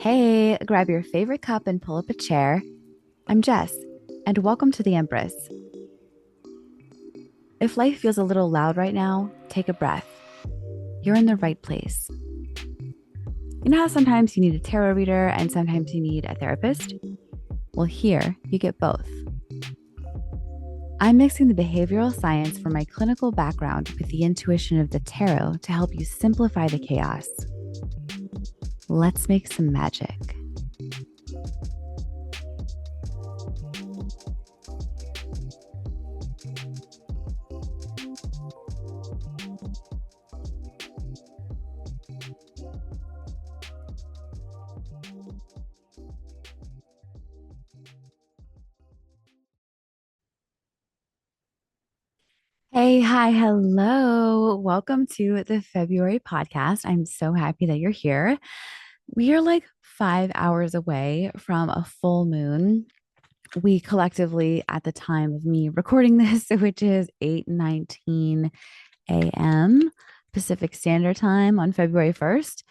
Hey, grab your favorite cup and pull up a chair. I'm Jess, and welcome to the Empress. If life feels a little loud right now, take a breath. You're in the right place. You know how sometimes you need a tarot reader and sometimes you need a therapist? Well, here you get both. I'm mixing the behavioral science from my clinical background with the intuition of the tarot to help you simplify the chaos. Let's make some magic. Hey, hi, hello. Welcome to the February podcast. I'm so happy that you're here. We are like 5 hours away from a full moon. We collectively, at the time of me recording this, which is 8:19 a.m. Pacific Standard Time on February 1st,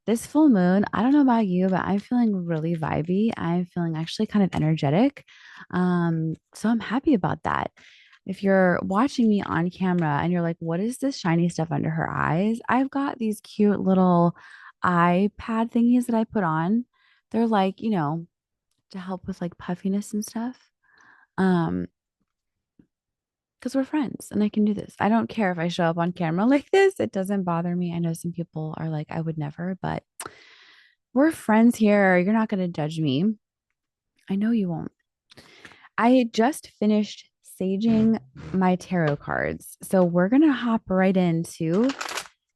this full moon, I don't know about you, but I'm feeling really vibey. I'm feeling actually kind of energetic. So I'm happy about that. If you're watching me on camera and you're like, what is this shiny stuff under her eyes? I've got these cute little eye pad thingies that I put on. They're like, to help with like puffiness and stuff. Um, because we're friends and I can do this. I don't care if I show up on camera like this. It doesn't bother me. I know some people are like, I would never, but we're friends here. You're not going to judge me. I know you won't. I just finished saging my tarot cards. So we're going to hop right into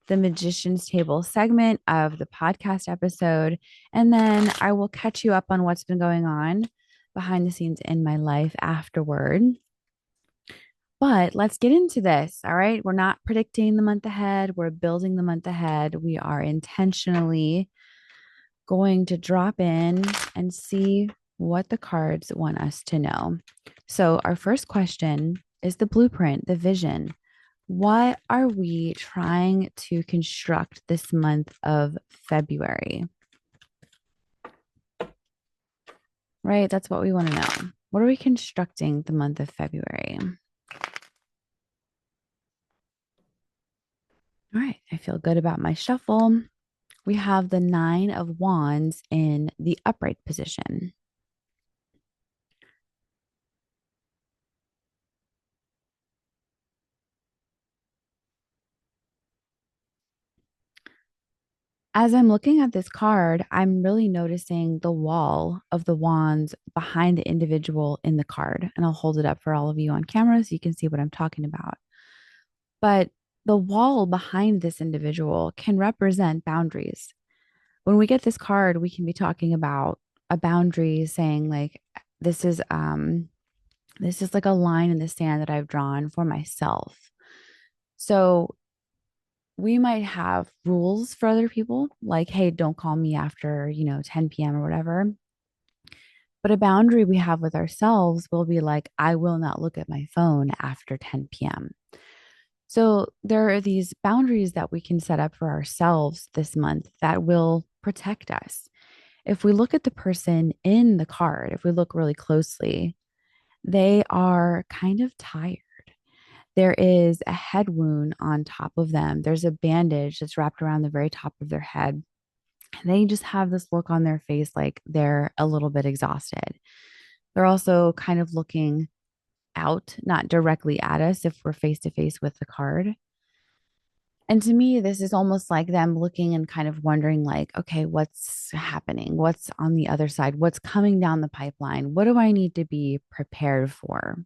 the Magician's Table segment of the podcast episode. And then I will catch you up on what's been going on behind the scenes in my life afterward. But let's get into this. All right. We're not predicting the month ahead, we're building the month ahead. We are intentionally going to drop in and see what the cards want us to know. So, our first question is the blueprint, the vision. What are we trying to construct this month of February? Right? That's what we want to know. What are we constructing the month of February? All right. I feel good about my shuffle. We have the Nine of Wands in the upright position. As I'm looking at this card, I'm really noticing the wall of the wands behind the individual in the card. And I'll hold it up for all of you on camera so you can see what I'm talking about. But the wall behind this individual can represent boundaries. When we get this card, we can be talking about a boundary saying like this is like a line in the sand that I've drawn for myself. So we might have rules for other people, like, hey, don't call me after, 10 p.m. or whatever. But a boundary we have with ourselves will be like, I will not look at my phone after 10 p.m. So there are these boundaries that we can set up for ourselves this month that will protect us. If we look at the person in the card, if we look really closely, they are kind of tired. There is a head wound on top of them. There's a bandage that's wrapped around the very top of their head. And they just have this look on their face like they're a little bit exhausted. They're also kind of looking out, not directly at us if we're face to face with the card. And to me, this is almost like them looking and kind of wondering, like, okay, what's happening? What's on the other side? What's coming down the pipeline? What do I need to be prepared for?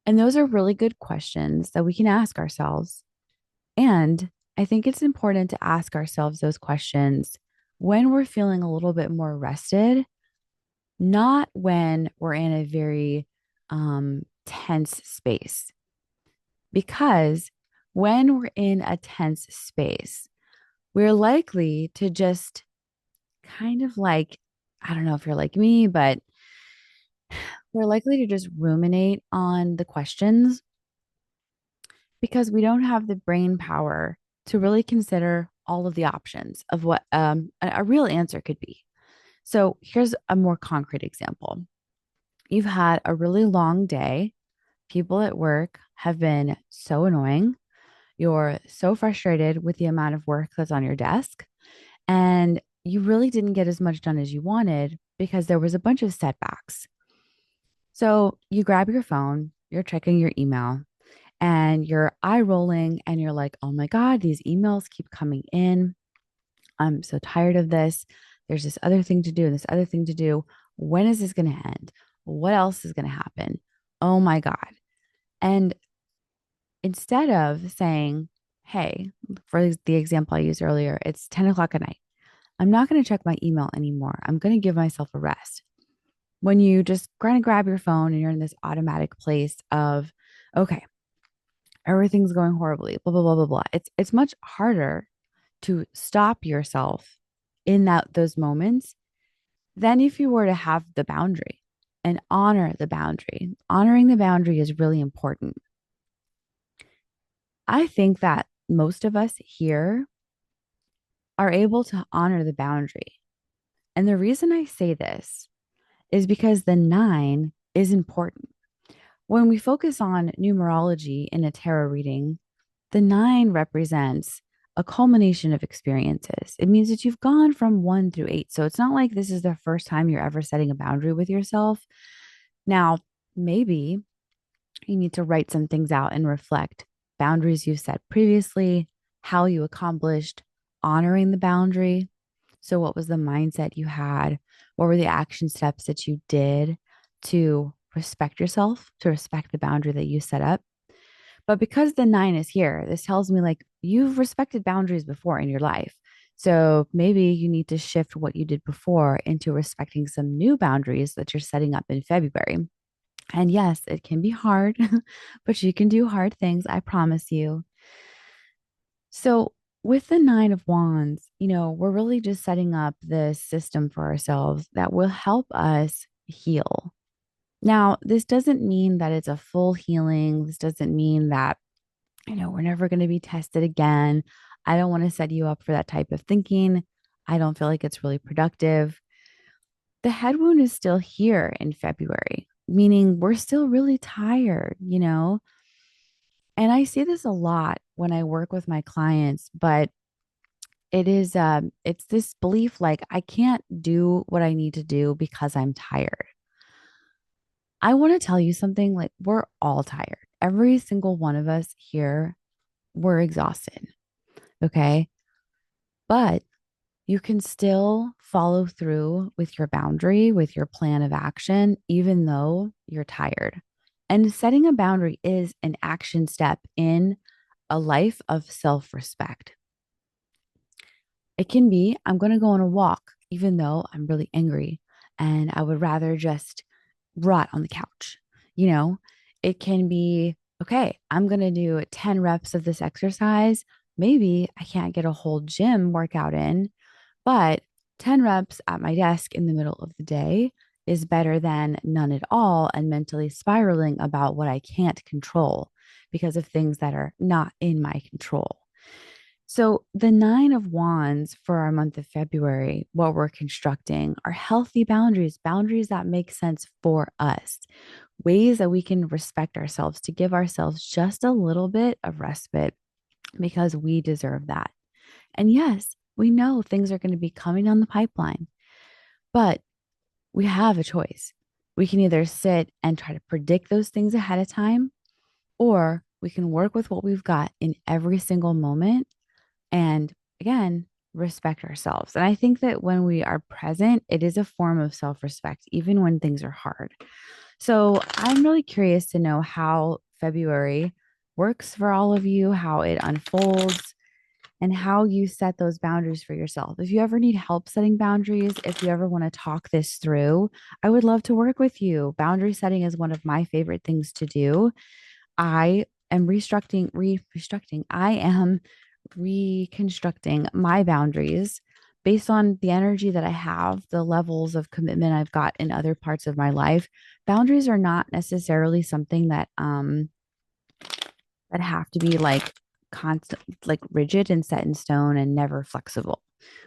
And those are really good questions that we can ask ourselves. And I think it's important to ask ourselves those questions when we're feeling a little bit more rested, not when we're in a very tense space. Because when we're in a tense space, we're likely to just kind of like, I don't know if you're like me, but we're likely to just ruminate on the questions because we don't have the brain power to really consider all of the options of what a real answer could be. So here's a more concrete example. You've had a really long day. People at work have been so annoying. You're so frustrated with the amount of work that's on your desk, and you really didn't get as much done as you wanted because there was a bunch of setbacks. So you grab your phone, you're checking your email, and you're eye rolling, and you're like, oh my God, these emails keep coming in. I'm so tired of this. There's this other thing to do and this other thing to do. When is this going to end? What else is going to happen? Oh my God. And instead of saying, hey, for the example I used earlier, it's 10 o'clock at night. I'm not going to check my email anymore. I'm going to give myself a rest. When you just kind of grab your phone and you're in this automatic place of, okay, everything's going horribly, blah, blah, blah, blah, blah. It's much harder to stop yourself in those moments than if you were to have the boundary and honor the boundary. Honoring the boundary is really important. I think that most of us here are able to honor the boundary. And the reason I say this is because the 9 is important. When we focus on numerology in a tarot reading, the 9 represents a culmination of experiences. It means that you've gone from 1 through 8. So it's not like this is the first time you're ever setting a boundary with yourself. Now, maybe you need to write some things out and reflect boundaries you've set previously, how you accomplished honoring the boundary. So, what was the mindset you had? What were the action steps that you did to respect yourself, to respect the boundary that you set up? But because the 9 is here, this tells me like you've respected boundaries before in your life. So maybe you need to shift what you did before into respecting some new boundaries that you're setting up in February. And yes, it can be hard, but you can do hard things, I promise you. So, with the 9 of Wands, we're really just setting up this system for ourselves that will help us heal. Now, this doesn't mean that it's a full healing. This doesn't mean that, we're never going to be tested again. I don't want to set you up for that type of thinking. I don't feel like it's really productive. The head wound is still here in February, meaning we're still really tired. And I see this a lot when I work with my clients, but it's this belief like I can't do what I need to do because I'm tired. I want to tell you something like we're all tired. Every single one of us here, we're exhausted. Okay. But you can still follow through with your boundary, with your plan of action, even though you're tired. And setting a boundary is an action step in a life of self respect. It can be, I'm going to go on a walk, even though I'm really angry and I would rather just rot on the couch. You know, it can be, okay, I'm going to do 10 reps of this exercise. Maybe I can't get a whole gym workout in, but 10 reps at my desk in the middle of the day is better than none at all and mentally spiraling about what I can't control because of things that are not in my control. So, the 9 of Wands for our month of February, what we're constructing are healthy boundaries, boundaries that make sense for us, ways that we can respect ourselves to give ourselves just a little bit of respite because we deserve that. And yes, we know things are going to be coming on the pipeline, but we have a choice. We can either sit and try to predict those things ahead of time, or we can work with what we've got in every single moment and again, respect ourselves. And I think that when we are present, it is a form of self respect, even when things are hard. So I'm really curious to know how February works for all of you, how it unfolds, and how you set those boundaries for yourself. If you ever need help setting boundaries, if you ever want to talk this through, I would love to work with you. Boundary setting is one of my favorite things to do. I am I am reconstructing my boundaries based on the energy that I have, the levels of commitment I've got in other parts of my life. Boundaries are not necessarily something that have to be like constant, like rigid and set in stone and never flexible.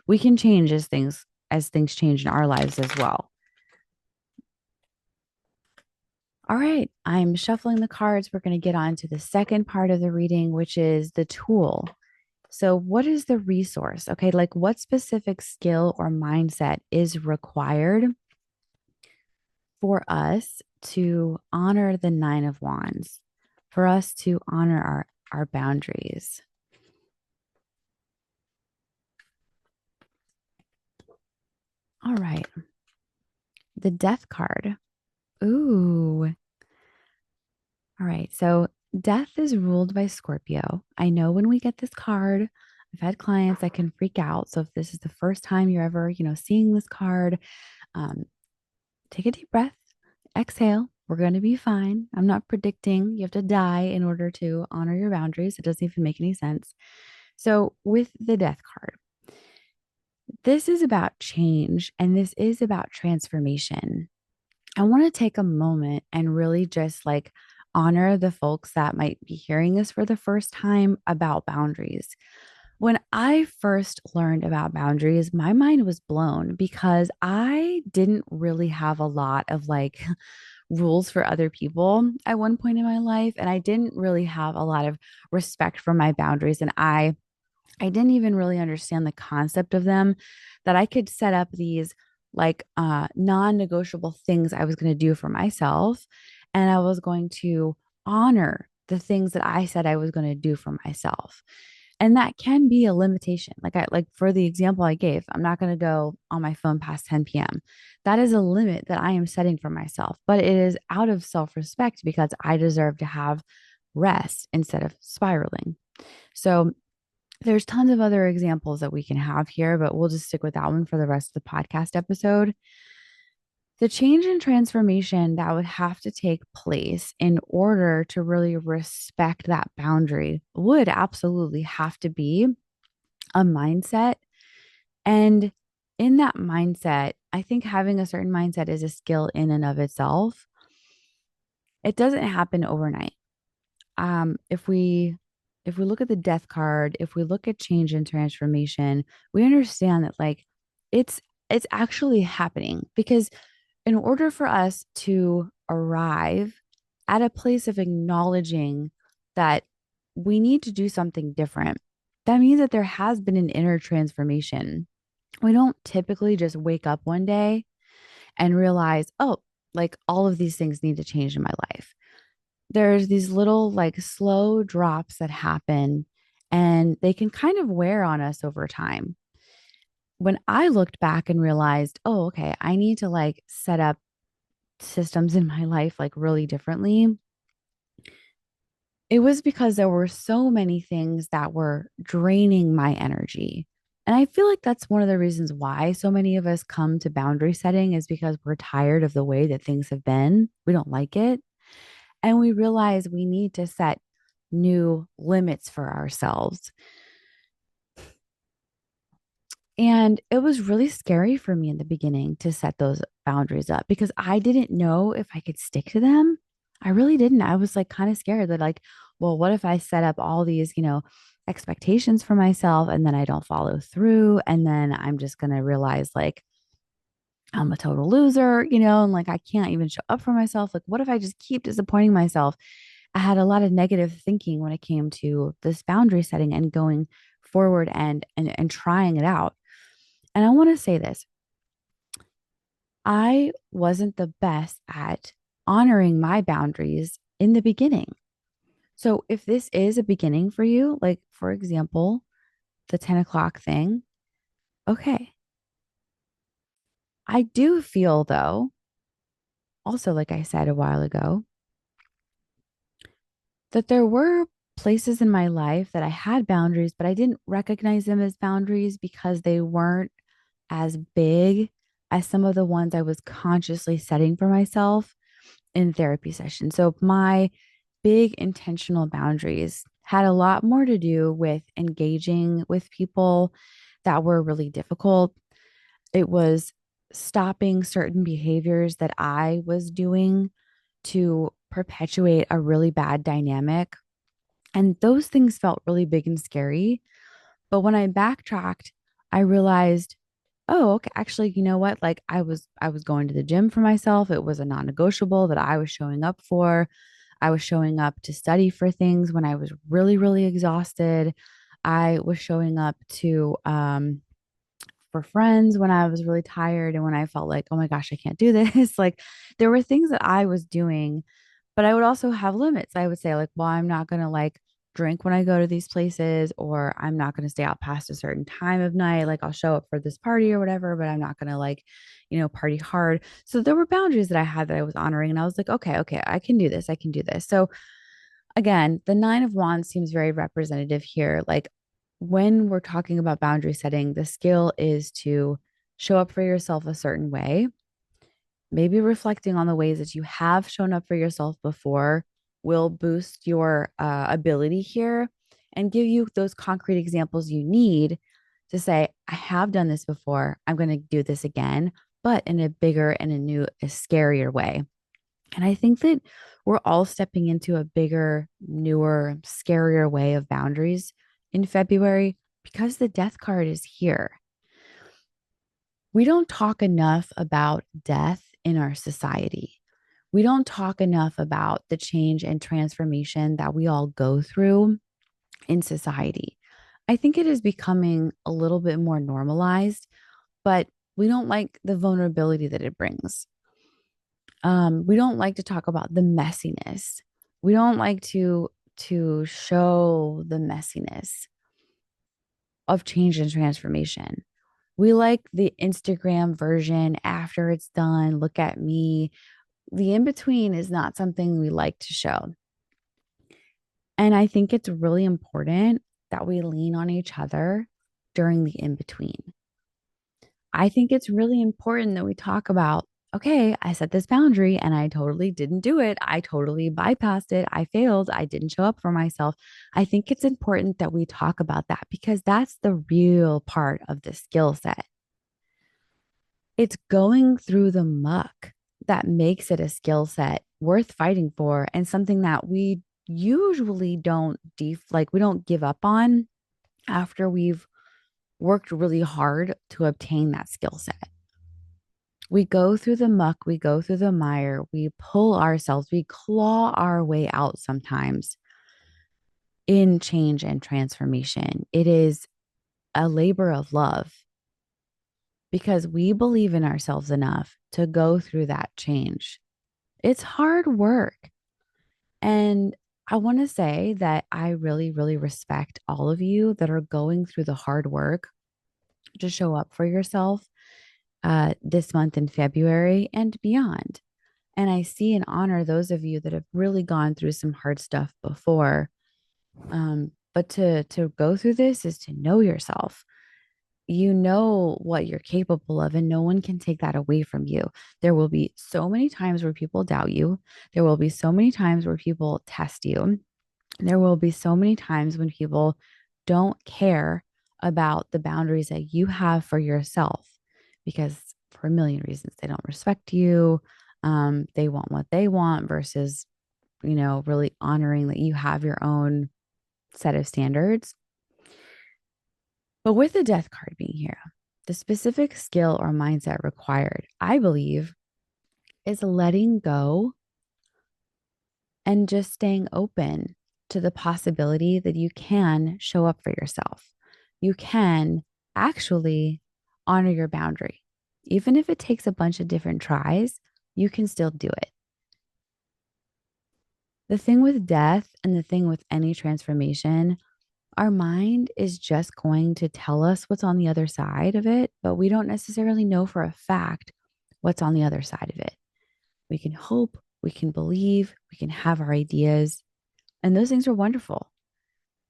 We can change as things change in our lives as well. All right, I'm shuffling the cards. We're going to get on to the second part of the reading, which is the tool. So, what is the resource? Okay, like what specific skill or mindset is required for us to honor the Nine of Wands, for us to honor our boundaries? All right, the Death card. Ooh, all right. So, death is ruled by Scorpio. I know when we get this card, I've had clients that can freak out. So, if this is the first time you're ever, seeing this card, um, take a deep breath, exhale. We're going to be fine. I'm not predicting you have to die in order to honor your boundaries. It doesn't even make any sense. So, with the death card, this is about change and this is about transformation. I want to take a moment and really just like honor the folks that might be hearing this for the first time about boundaries. When I first learned about boundaries, my mind was blown because I didn't really have a lot of like rules for other people at one point in my life. And I didn't really have a lot of respect for my boundaries. And I didn't even really understand the concept of them, that I could set up these like non-negotiable things I was going to do for myself, and I was going to honor the things that I said I was going to do for myself. And that can be a limitation. Like for the example I gave, I'm not going to go on my phone past 10 p.m. That is a limit that I am setting for myself, but it is out of self-respect because I deserve to have rest instead of spiraling. So there's tons of other examples that we can have here, but we'll just stick with that one for the rest of the podcast episode. The change and transformation that would have to take place in order to really respect that boundary would absolutely have to be a mindset. And in that mindset, I think having a certain mindset is a skill in and of itself. It doesn't happen overnight. If we look at the death card, if we look at change and transformation, we understand that like it's it's actually happening because in order for us to arrive at a place of acknowledging that we need to do something different, that means that there has been an inner transformation. We don't typically just wake up one day and realize, oh, like all of these things need to change in my life. There's these little like slow drops that happen and they can kind of wear on us over time. When I looked back and realized, oh, okay, I need to like set up systems in my life like really differently, it was because there were so many things that were draining my energy. And I feel like that's one of the reasons why so many of us come to boundary setting is because we're tired of the way that things have been. We don't like it. And we realize we need to set new limits for ourselves. And it was really scary for me in the beginning to set those boundaries up because I didn't know if I could stick to them. I really didn't. I was like kind of scared that, like, well, what if I set up all these, expectations for myself and then I don't follow through? And then I'm just going to realize, like, I'm a total loser, and like I can't even show up for myself. Like, what if I just keep disappointing myself? I had a lot of negative thinking when it came to this boundary setting and going forward and trying it out. And I want to say this, I wasn't the best at honoring my boundaries in the beginning. So if this is a beginning for you, like for example, the 10 o'clock thing, okay. I do feel though, also, like I said a while ago, that there were places in my life that I had boundaries, but I didn't recognize them as boundaries because they weren't as big as some of the ones I was consciously setting for myself in therapy sessions. So my big intentional boundaries had a lot more to do with engaging with people that were really difficult. It was stopping certain behaviors that I was doing to perpetuate a really bad dynamic. And those things felt really big and scary. But when I backtracked, I realized, oh, okay, actually, you know what? Like I was going to the gym for myself. It was a non-negotiable that I was showing up for. I was showing up to study for things when I was really, really exhausted. I was showing up to for friends when I was really tired and when I felt like, oh my gosh, I can't do this. Like there were things that I was doing, but I would also have limits. I would say, like, well, I'm not going to like drink when I go to these places, or I'm not going to stay out past a certain time of night. Like I'll show up for this party or whatever, but I'm not going to like, party hard. So there were boundaries that I had that I was honoring. And I was like, okay, I can do this. I can do this. So again, the Nine of Wands seems very representative here. Like when we're talking about boundary setting, the skill is to show up for yourself a certain way. Maybe reflecting on the ways that you have shown up for yourself before will boost your ability here and give you those concrete examples you need to say, I have done this before. I'm going to do this again, but in a bigger and a new, a scarier way. And I think that we're all stepping into a bigger, newer, scarier way of boundaries in February because the death card is here. We don't talk enough about death in our society. We don't talk enough about the change and transformation that we all go through in society. I think it is becoming a little bit more normalized, but we don't like the vulnerability that it brings. We don't like to talk about the messiness. We don't like to show the messiness of change and transformation. We like the Instagram version after it's done. Look at me. The in between is not something we like to show. And I think it's really important that we lean on each other during the in between. I think it's really important that we talk about, okay, I set this boundary and I totally didn't do it. I totally bypassed it. I failed. I didn't show up for myself. I think it's important that we talk about that because that's the real part of the skill set. It's going through the muck that makes it a skill set worth fighting for and something that we usually don't we don't give up on after we've worked really hard to obtain that skill set. We go through the muck, we go through the mire, we pull ourselves, we claw our way out sometimes in change and transformation. It is a labor of love because we believe in ourselves enough to go through that change. It's hard work. And I want to say that I really, really respect all of you that are going through the hard work to show up for yourself this month in February and beyond. And I see and honor those of you that have really gone through some hard stuff before. But to go through this is to know yourself. You know what you're capable of, and no one can take that away from you. There will be so many times where people doubt you. There will be so many times where people test you. There will be so many times when people don't care about the boundaries that you have for yourself because for a million reasons they don't respect you. They want what they want versus, really honoring that you have your own set of standards. But with the death card being here, the specific skill or mindset required, I believe, is letting go and just staying open to the possibility that you can show up for yourself. You can actually honor your boundary. Even if it takes a bunch of different tries, you can still do it. The thing with death and the thing with any transformation, our mind is just going to tell us what's on the other side of it, but we don't necessarily know for a fact what's on the other side of it. We can hope, we can believe, we can have our ideas, and those things are wonderful.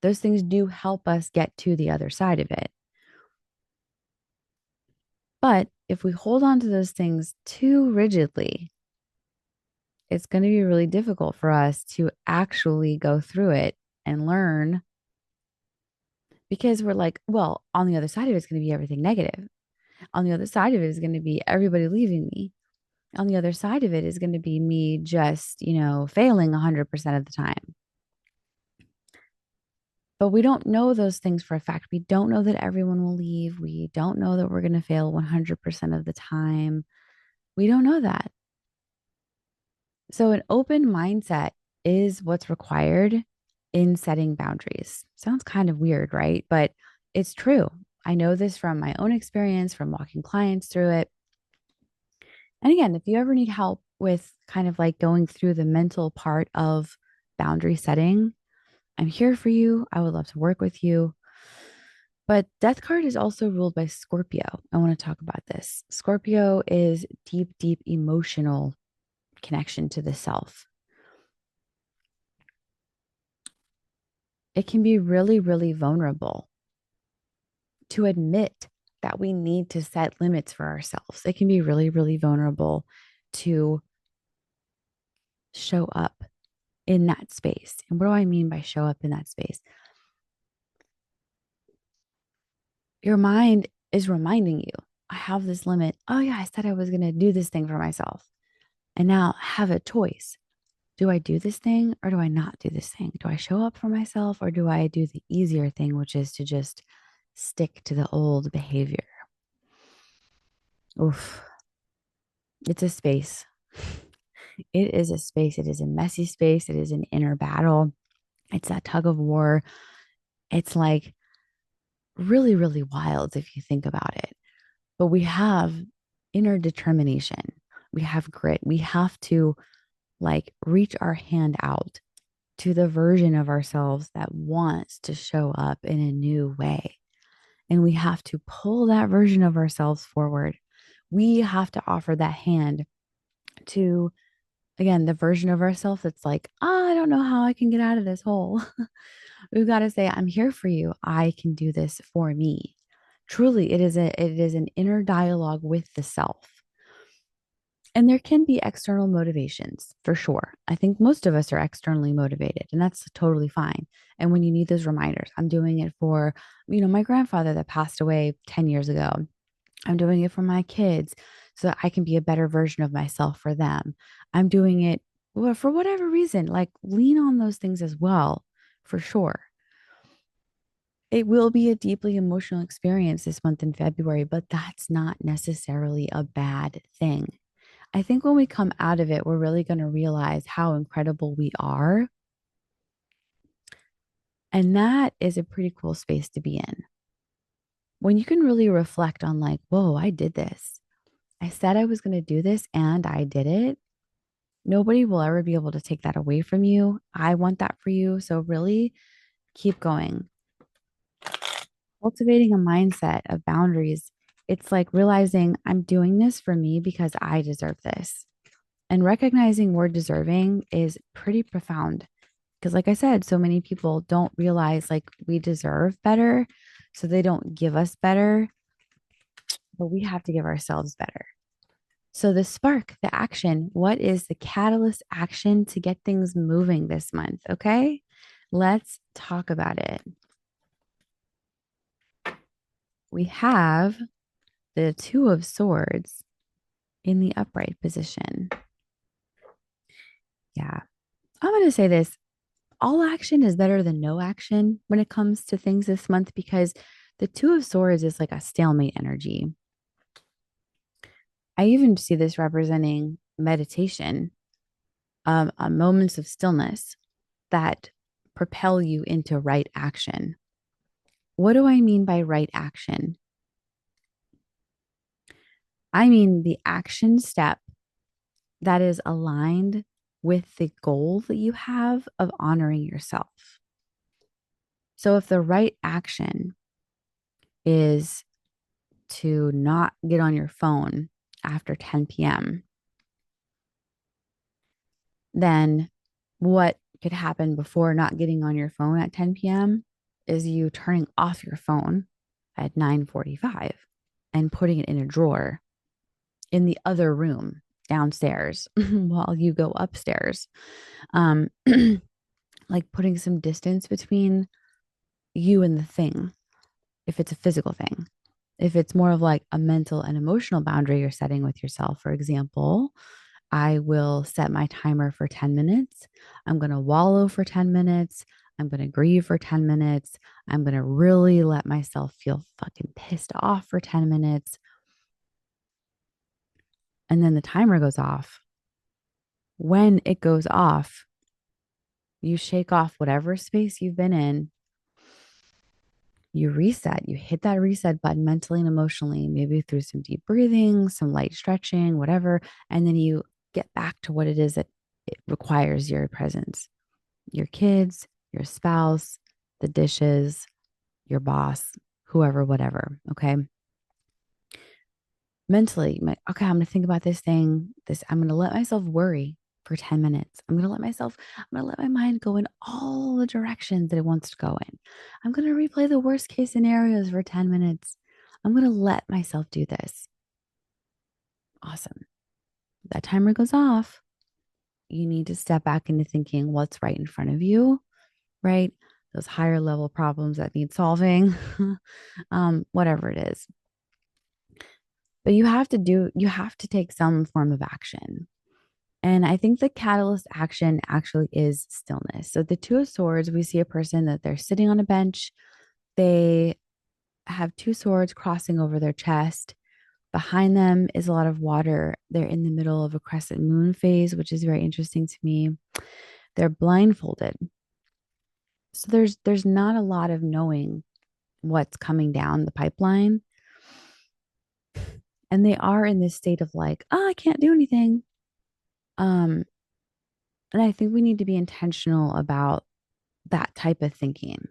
Those things do help us get to the other side of it. But if we hold on to those things too rigidly, it's going to be really difficult for us to actually go through it and learn because we're like, well, on the other side of it, it's going to be everything negative. On the other side of it is going to be everybody leaving me. On the other side of it is going to be me just, failing 100% of the time. But we don't know those things for a fact. We don't know that everyone will leave. We don't know that we're going to fail 100% of the time. We don't know that. So, an open mindset is what's required in setting boundaries. Sounds kind of weird, right? But it's true. I know this from my own experience, from walking clients through it. And again, if you ever need help with kind of like going through the mental part of boundary setting, I'm here for you. I would love to work with you. But death card is also ruled by Scorpio. I want to talk about this. Scorpio is deep, deep emotional connection to the self. It can be really, really vulnerable to admit that we need to set limits for ourselves. It can be really, really vulnerable to show up in that space. And what do I mean by show up in that space? Your mind is reminding you, I have this limit. Oh, yeah, I said I was going to do this thing for myself. And now I have a choice. Do I do this thing or do I not do this thing? Do I show up for myself or do I do the easier thing, which is to just stick to the old behavior? Oof, it's a space. It is a space. It is a messy space. It is an inner battle. It's that tug of war. It's like really, really wild if you think about it. But we have inner determination. We have grit. We have to like reach our hand out to the version of ourselves that wants to show up in a new way. And we have to pull that version of ourselves forward. We have to offer that hand to, again, the version of ourselves that's like, oh, I don't know how I can get out of this hole. We've got to say, I'm here for you. I can do this for me. Truly, it is an inner dialogue with the self. And there can be external motivations for sure. I think most of us are externally motivated, and that's totally fine. And when you need those reminders, I'm doing it for, my grandfather that passed away 10 years ago. I'm doing it for my kids so that I can be a better version of myself for them. I'm doing it for whatever reason, like lean on those things as well, for sure. It will be a deeply emotional experience this month in February, but that's not necessarily a bad thing. I think when we come out of it, we're really going to realize how incredible we are. And that is a pretty cool space to be in. When you can really reflect on, like, whoa, I did this. I said I was going to do this and I did it. Nobody will ever be able to take that away from you. I want that for you. So, really keep going. Cultivating a mindset of boundaries, it's like realizing I'm doing this for me because I deserve this. And recognizing we're deserving is pretty profound because, like I said, so many people don't realize like we deserve better. So they don't give us better, but we have to give ourselves better. So, the spark, the action, what is the catalyst action to get things moving this month? Okay, let's talk about it. We have the Two of Swords in the upright position. Yeah, I'm going to say this, all action is better than no action when it comes to things this month because the Two of Swords is like a stalemate energy. I even see this representing meditation, moments of stillness that propel you into right action. What do I mean by right action? I mean the action step that is aligned with the goal that you have of honoring yourself. So if the right action is to not get on your phone after 10 p.m., then what could happen before not getting on your phone at 10 p.m. is you turning off your phone at 9:45 and putting it in a drawer in the other room downstairs while you go upstairs. Um, like putting some distance between you and the thing, if it's a physical thing. If it's more of like a mental and emotional boundary you're setting with yourself, for example, I will set my timer for 10 minutes. I'm going to wallow for 10 minutes. I'm going to grieve for 10 minutes. I'm going to really let myself feel fucking pissed off for 10 minutes. And then the timer goes off. When it goes off, you shake off whatever space you've been in. You reset, you hit that reset button mentally and emotionally, maybe through some deep breathing, some light stretching, whatever. And then you get back to what it is that it requires your presence, your kids, your spouse, the dishes, your boss, whoever, whatever. Okay. Mentally, okay, I'm going to think about this thing. I'm going to let myself worry for 10 minutes. I'm going to let my mind go in all the directions that it wants to go in. I'm going to replay the worst case scenarios for 10 minutes. I'm going to let myself do this. Awesome. That timer goes off. You need to step back into thinking what's right in front of you, right? Those higher level problems that need solving, whatever it is. But you have to take some form of action. And I think the catalyst action actually is stillness. So the Two of Swords, we see a person that they're sitting on a bench. They have two swords crossing over their chest. Behind them is a lot of water. They're in the middle of a crescent moon phase, which is very interesting to me. They're blindfolded. So there's not a lot of knowing what's coming down the pipeline. And they are in this state of like, oh, I can't do anything. Um, and I think we need to be intentional about that type of thinking.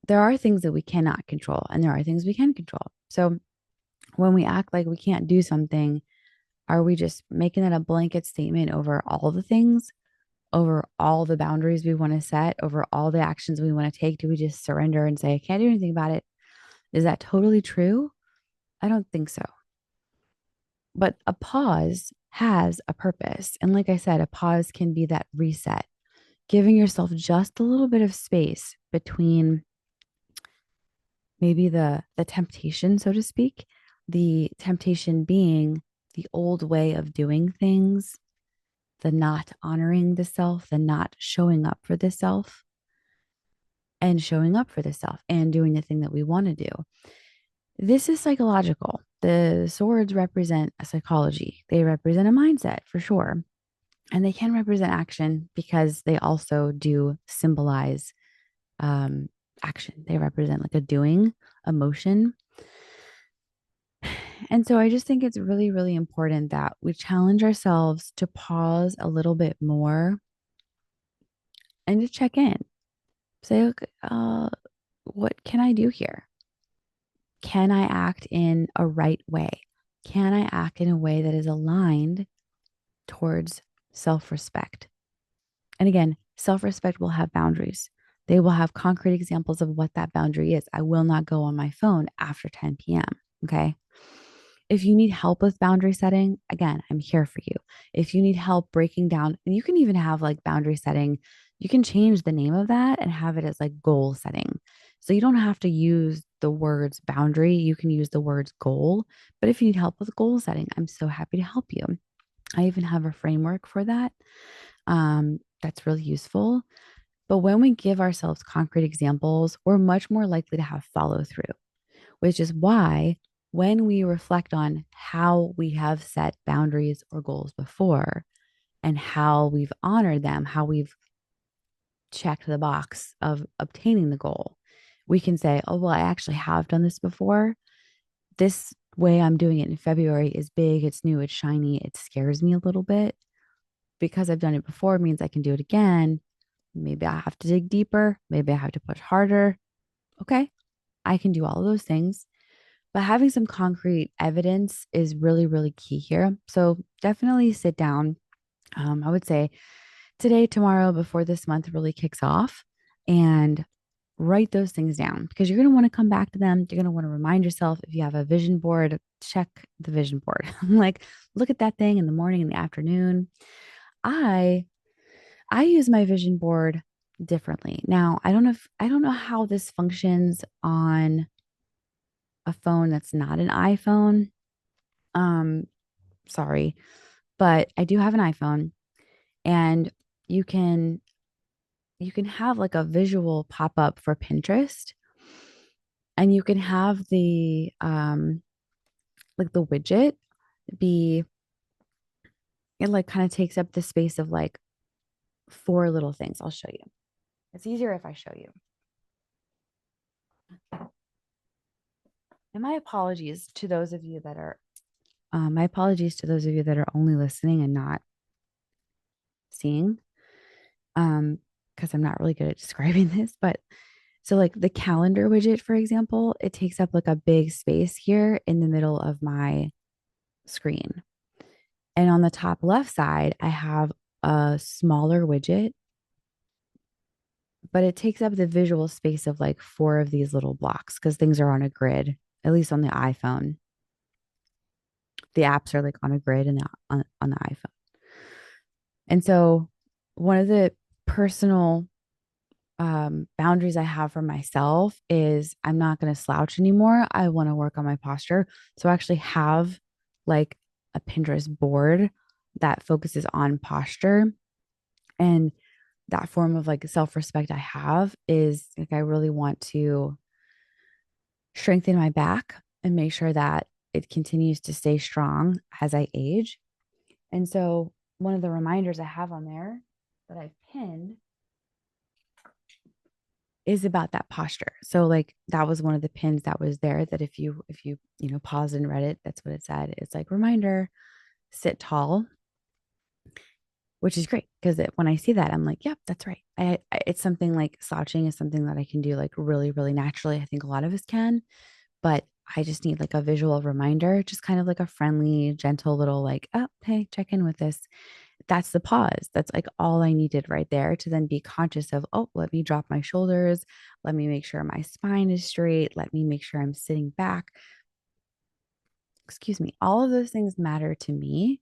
There are things that we cannot control and there are things we can control. So when we act like we can't do something, are we just making it a blanket statement over all the things, over all the boundaries we want to set, over all the actions we want to take? Do we just surrender and say, I can't do anything about it? Is that totally true? I don't think so. But a pause has a purpose. And like I said, a pause can be that reset, giving yourself just a little bit of space between maybe the temptation, so to speak, the temptation being the old way of doing things, the not honoring the self, the not showing up for the self, and showing up for the self and doing the thing that we want to do. This is psychological. The swords represent a psychology, they represent a mindset for sure. And they can represent action because they also do symbolize um, action. They represent like a doing, emotion. And so I just think it's really, really important that we challenge ourselves to pause a little bit more and to check in. Say, okay, what can I do here? Can I act in a right way? Can I act in a way that is aligned towards self respect? And again, self respect will have boundaries. They will have concrete examples of what that boundary is. I will not go on my phone after 10 p.m. Okay. If you need help with boundary setting, again, I'm here for you. If you need help breaking down, and you can even have like boundary setting, you can change the name of that and have it as like goal setting. So you don't have to use the words boundary, you can use the words goal. But if you need help with goal setting, I'm so happy to help you. I even have a framework for that. That's really useful. But when we give ourselves concrete examples, we're much more likely to have follow through, which is why when we reflect on how we have set boundaries or goals before and how we've honored them, how we've checked the box of obtaining the goal, we can say, oh, well, I actually have done this before. This way I'm doing it in February is big, it's new, it's shiny, it scares me a little bit. Because I've done it before means I can do it again. Maybe I have to dig deeper. Maybe I have to push harder. Okay, I can do all of those things. But having some concrete evidence is really, really key here. So definitely sit down. I would say today, tomorrow, before this month really kicks off, and write those things down because you're going to want to come back to them. You're going to want to remind yourself if you have a vision board, check the vision board. Like, look at that thing in the morning and the afternoon. I I use my vision board differently. Now, I don't know how this functions on a phone that's not an iPhone. Um, sorry, but I do have an iPhone and you can you can have like a visual pop up for Pinterest, and you can have the like the widget be, it like kind of takes up the space of like four little things. I'll show you. It's easier if I show you. And my apologies to those of you that are only listening and not seeing, because I'm not really good at describing this, but so like the calendar widget, for example, it takes up like a big space here in the middle of my screen. And on the top left side, I have a smaller widget, but it takes up the visual space of like four of these little blocks because things are on a grid, at least on the iPhone. The apps are like on a grid and on the iPhone. And so one of the personal boundaries I have for myself is I'm not going to slouch anymore. I want to work on my posture. So I actually have like a Pinterest board that focuses on posture. And that form of like self respect I have is like, I really want to strengthen my back and make sure that it continues to stay strong as I age. And so one of the reminders I have on there that I've pinned is about that posture. So like that was one of the pins that was there that if you paused and read it, that's what it said. It's like reminder, sit tall, which is great because when I see that, I'm like, yep, that's right. It's something like slouching is something that I can do like really, really naturally. I think a lot of us can, but I just need like a visual reminder, just kind of like a friendly, gentle little like, oh, hey, check in with this. That's the pause. That's like all I needed right there to then be conscious of, oh, let me drop my shoulders. Let me make sure my spine is straight. Let me make sure I'm sitting back. Excuse me. All of those things matter to me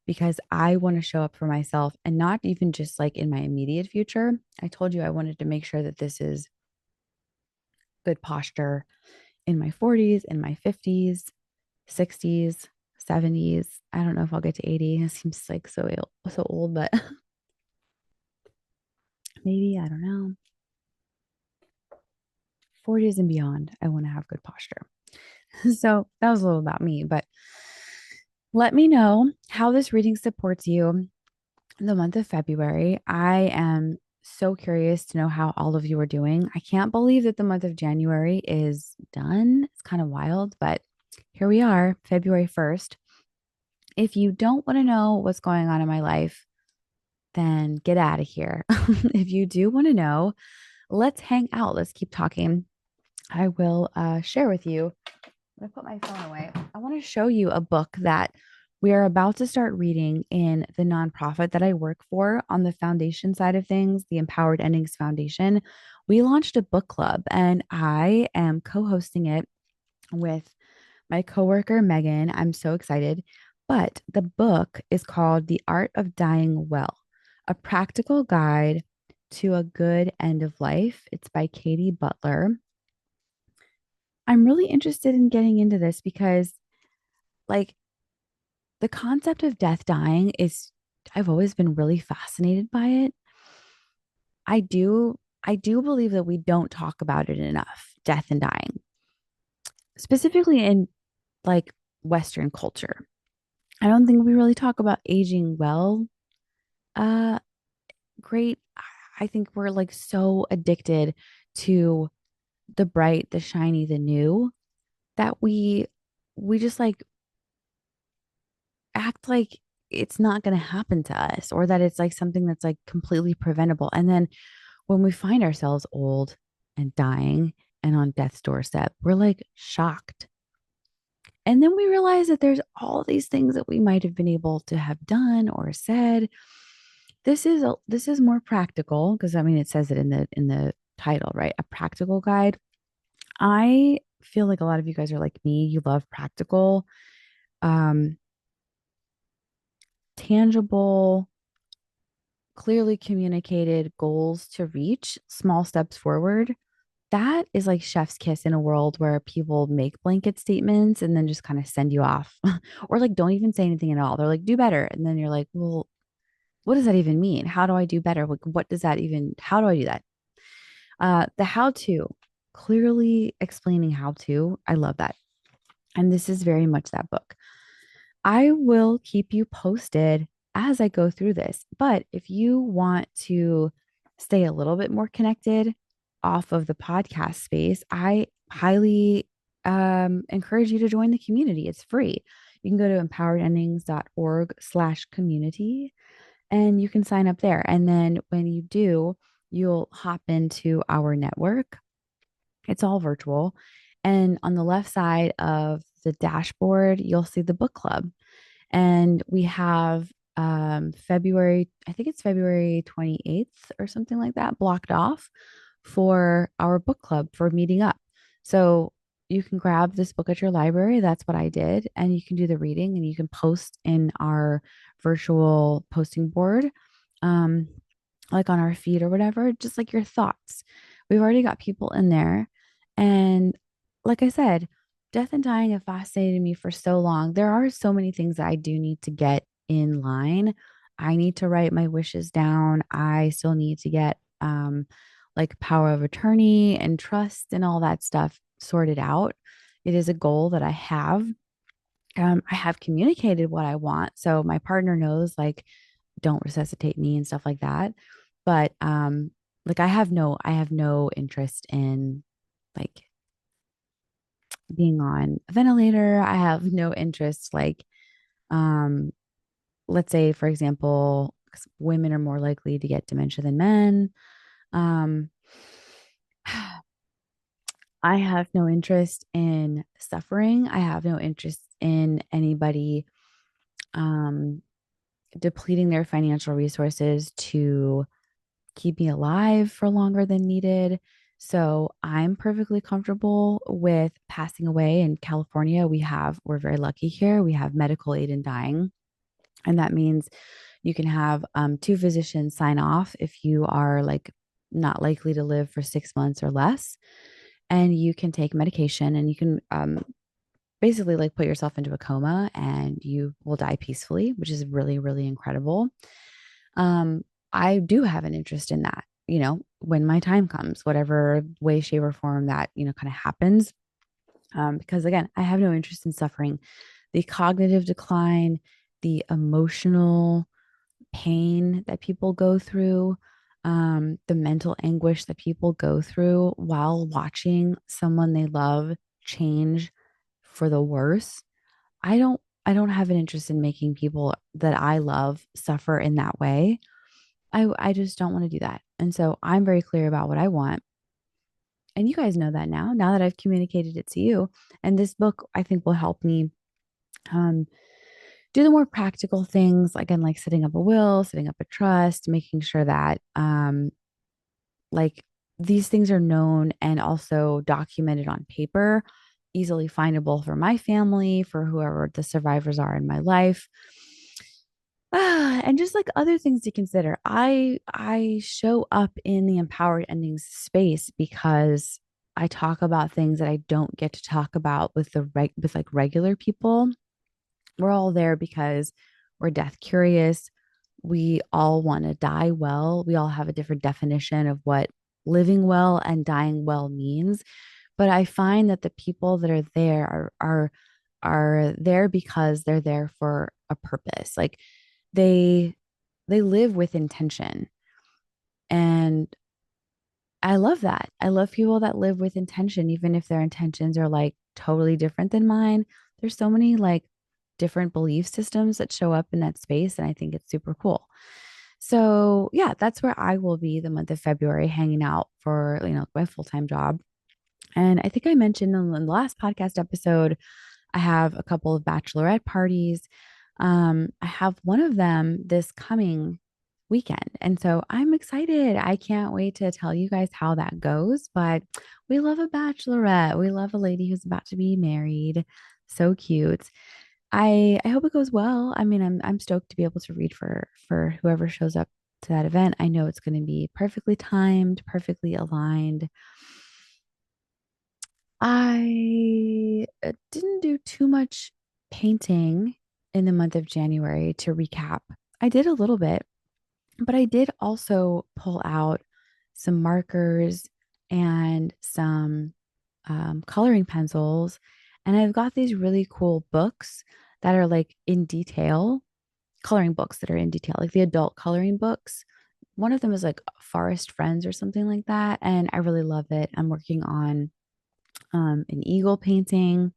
because I want to show up for myself and not even just like in my immediate future. I told you I wanted to make sure that this is good posture in my 40s, in my 50s, 60s, 70s. I don't know if I'll get to 80. It seems like so old, but maybe, I don't know. 40s and beyond, I want to have good posture. So that was a little about me, but let me know how this reading supports you in the month of February. I am so curious to know how all of you are doing. I can't believe that the month of January is done. It's kind of wild, but here we are, February 1st. If you don't want to know what's going on in my life, then get out of here. If you do want to know, let's hang out. Let's keep talking. I will share with you. I'm going to put my phone away. I want to show you a book that we are about to start reading in the nonprofit that I work for on the foundation side of things, the Empowered Endings Foundation. We launched a book club and I am co hosting it with my coworker, Megan. I'm so excited. But the book is called The Art of Dying Well, a practical guide to a good end of life. It's by Katie Butler. I'm really interested in getting into this because, like, the concept of death dying is, I've always been really fascinated by it. I do believe that we don't talk about it enough, death and dying, specifically in like Western culture. I don't think we really talk about aging well. Uh, great. I think we're like so addicted to the bright, the shiny, the new that we just like act like it's not going to happen to us or that it's like something that's like completely preventable. And then when we find ourselves old and dying and on death's doorstep, we're like shocked. And then we realize that there's all these things that we might have been able to have done or said. This is more practical because I mean it says it in the title, right? A practical guide. I feel like a lot of you guys are like me. You love practical, um, tangible, clearly communicated goals to reach, small steps forward. That is like chef's kiss in a world where people make blanket statements and then just kind of send you off or like don't even say anything at all. They're like, do better. And then you're like, well, what does that even mean? How do I do better? Like, what does that even, how do I do that? The how to, clearly explaining how to, I love that. And this is very much that book. I will keep you posted as I go through this. But if you want to stay a little bit more connected off of the podcast space, I highly encourage you to join the community. It's free. You can go to empoweredendings.org/community and you can sign up there. And then when you do, you'll hop into our network. It's all virtual. And on the left side of the dashboard, you'll see the book club. And we have February, I think it's February 28th or something like that, blocked off for our book club for meeting up. So you can grab this book at your library. That's what I did. And you can do the reading and you can post in our virtual posting board, um, like on our feed or whatever, just like your thoughts. We've already got people in there. And like I said, death and dying have fascinated me for so long. There are so many things that I do need to get in line. I need to write my wishes down. I still need to get like power of attorney and trust and all that stuff sorted out. It is a goal that I have. I have communicated what I want. So my partner knows like don't resuscitate me and stuff like that. But like I have no interest in like being on a ventilator. I have no interest like um let's say for example, 'cause women are more likely to get dementia than men. Um I have no interest in suffering. I have no interest in anybody um depleting their financial resources to keep me alive for longer than needed. So I'm perfectly comfortable with passing away. In California, we're very lucky here. We have medical aid in dying. And that means you can have two physicians sign off if you are like not likely to live for 6 months or less. And you can take medication and you can basically like put yourself into a coma and you will die peacefully, which is really, really incredible. Um, I do have an interest in that, when my time comes, whatever way, shape, or form that, kind of happens. Because again, I have no interest in suffering. The cognitive decline, the emotional pain that people go through, the mental anguish that people go through while watching someone they love change for the worse. I don't have an interest in making people that I love suffer in that way. I just don't want to do that. And so I'm very clear about what I want. And you guys know that now that I've communicated it to you. And this book, I think, will help me um, do the more practical things, again, like setting up a will, setting up a trust, making sure that like these things are known and also documented on paper, easily findable for my family, for whoever the survivors are in my life. And just like other things to consider. I show up in the empowered endings space because I talk about things that I don't get to talk about with with like regular people. We're all there because we're death curious. We all want to die well. We all have a different definition of what living well and dying well means. But I find that the people that are there are there because they're there for a purpose. Like they they live with intention. And I love that. I love people that live with intention, even if their intentions are like totally different than mine. There's so many like different belief systems that show up in that space. And I think it's super cool. So yeah, that's where I will be the month of February hanging out for, my full-time job. And I think I mentioned in the last podcast episode, I have a couple of bachelorette parties. I have one of them this coming weekend. And so I'm excited. I can't wait to tell you guys how that goes. But we love a bachelorette. We love a lady who's about to be married. So cute. I hope it goes well. I mean, I'm stoked to be able to read for whoever shows up to that event. I know it's going to be perfectly timed, perfectly aligned. I didn't do too much painting in the month of January to recap. I did a little bit. But I did also pull out some markers and some coloring pencils. And I've got these really cool books that are like in detail, coloring books that are in detail, like the adult coloring books. One of them is like Forest Friends or something like that. And I really love it. I'm working on an eagle painting,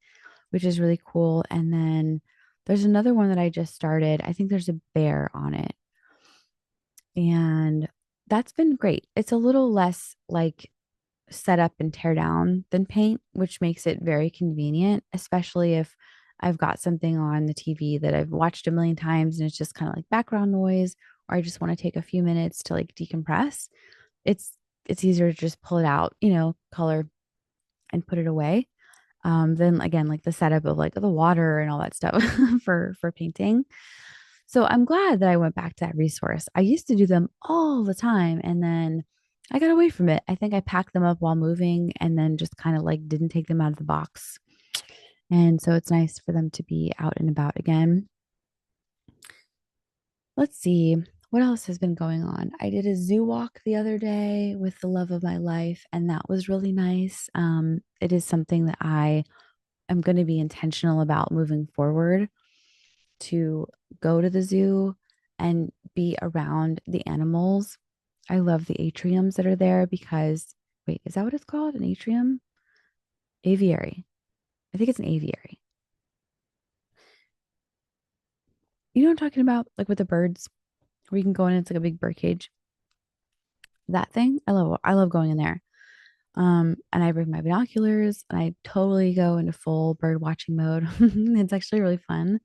which is really cool. And then there's another one that I just started. I think there's a bear on it. And that's been great. It's a little less like set up and tear down than paint, which makes it very convenient, especially if I've got something on the TV that I've watched a million times and it's just kind of like background noise, or I just want to take a few minutes to like decompress. It's it's easier to just pull it out, color and put it away. Then again, like the setup of like the water and all that stuff for painting. So I'm glad that I went back to that resource. I used to do them all the time and then I got away from it. I think I packed them up while moving and then just kind of like didn't take them out of the box. And so it's nice for them to be out and about again. Let's see what else has been going on. I did a zoo walk the other day with the love of my life, and that was really nice. It is something that I am going to be intentional about moving forward to go to the zoo and be around the animals. I love the atriums that are there because, wait, is that what it's called? An atrium? Aviary. I think it's an aviary. You know what I'm talking about? Like with the birds, where you can go in, it's like a big bird cage. That thing, I love going in there. And I bring my binoculars and I totally go into full bird watching mode. It's actually really fun.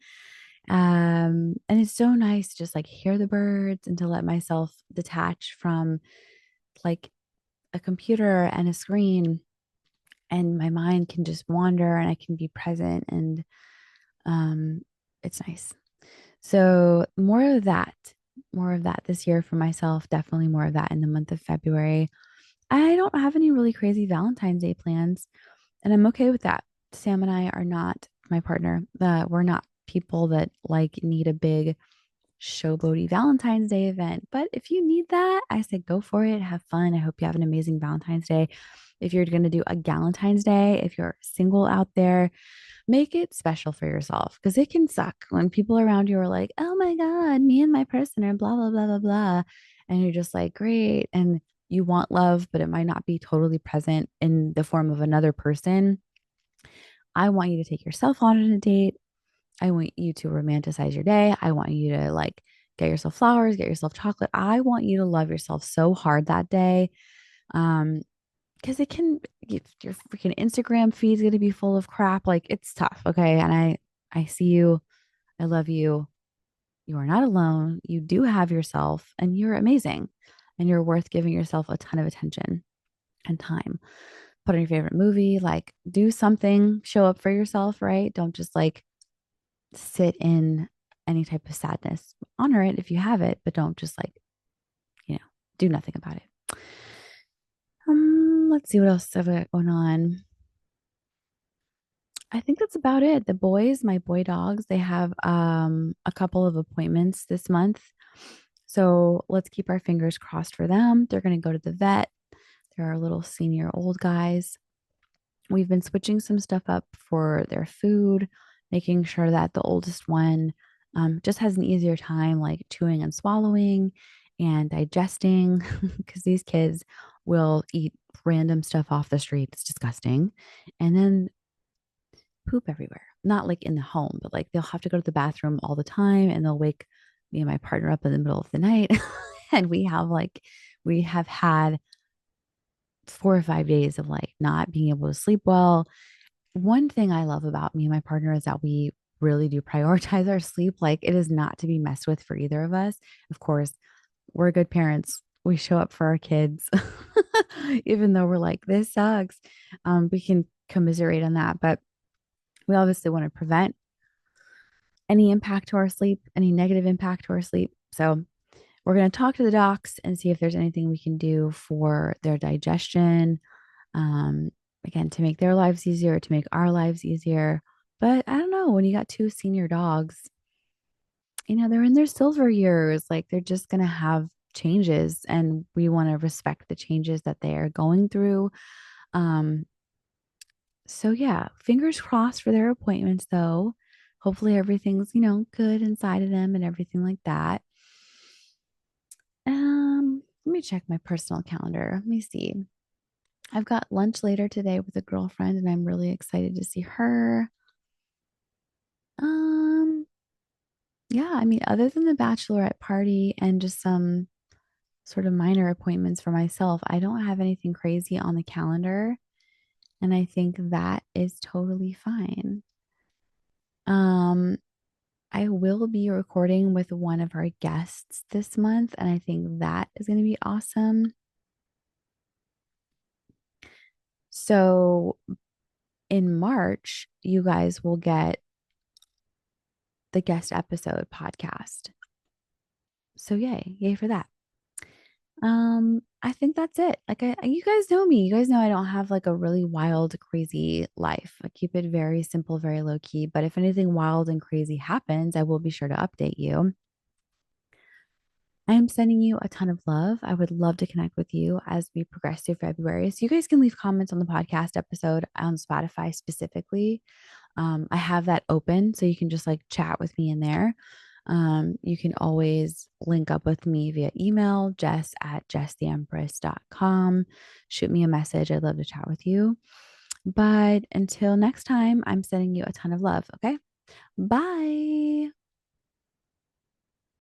And it's so nice to just like hear the birds and to let myself detach from like a computer and a screen, and my mind can just wander and I can be present, and um it's nice. So more of that this year for myself, definitely more of that in the month of February. I don't have any really crazy Valentine's Day plans, and I'm okay with that. Sam and I are not, my partner, we're not people that like need a big showboaty Valentine's Day event. But if you need that, I say go for it. Have fun. I hope you have an amazing Valentine's Day. If you're going to do a Galentine's Day, if you're single out there, make it special for yourself because it can suck when people around you are like, oh my God, me and my person are blah, blah, blah, blah, blah. And you're just like, great. And you want love, but it might not be totally present in the form of another person. I want you to take yourself on a date. I want you to romanticize your day. I want you to like get yourself flowers, get yourself chocolate. I want you to love yourself so hard that day. Um, because it can, your freaking Instagram feed is going to be full of crap. Like it's tough. Okay. And I see you. I love you. You are not alone. You do have yourself and you're amazing and you're worth giving yourself a ton of attention and time. Put on your favorite movie, like do something, show up for yourself, right? Don't just like sit in any type of sadness. Honor it if you have it, but don't just like, you know, do nothing about it. Let's see what else I've got going on. I think that's about it. The boys, my boy dogs, they have a couple of appointments this month. So let's keep our fingers crossed for them. They're going to go to the vet. They're our little senior old guys. We've been switching some stuff up for their food, making sure that the oldest one just has an easier time like chewing and swallowing and digesting because these kids will eat random stuff off the street. It's disgusting. And then poop everywhere. Not like in the home, but like they'll have to go to the bathroom all the time and they'll wake me and my partner up in the middle of the night. And we have had 4 or 5 days of like not being able to sleep well. One thing I love about me and my partner is that we really do prioritize our sleep. Like it is not to be messed with for either of us. Of course, we're good parents. We show up for our kids, even though we're like, this sucks. We can commiserate on that, but we obviously want to prevent any impact to our sleep, any negative impact to our sleep. So we're going to talk to the docs and see if there's anything we can do for their digestion. Um, Again, to make their lives easier, to make our lives easier. But I don't know, when you got two senior dogs, they're in their silver years, like they're just going to have changes and we want to respect the changes that they are going through. Um, so yeah, fingers crossed for their appointments though. Hopefully everything's, good inside of them and everything like that. Let me check my personal calendar. Let me see. I've got lunch later today with a girlfriend and I'm really excited to see her. Um, yeah, I mean, other than the bachelorette party and just some sort of minor appointments for myself, I don't have anything crazy on the calendar. And I think that is totally fine. Um, I will be recording with one of our guests this month, and I think that is going to be awesome. So in March, you guys will get the guest episode podcast. So yay for that. I think that's it. Like you guys know me. You guys know I don't have like a really wild, crazy life. I keep it very simple, very low key. But if anything wild and crazy happens, I will be sure to update you. I am sending you a ton of love. I would love to connect with you as we progress through February. So you guys can leave comments on the podcast episode on Spotify specifically. I have that open so you can just like chat with me in there. You can always link up with me via email, jess@jesstheempress.com. Shoot me a message. I'd love to chat with you. But until next time, I'm sending you a ton of love. Okay. Bye.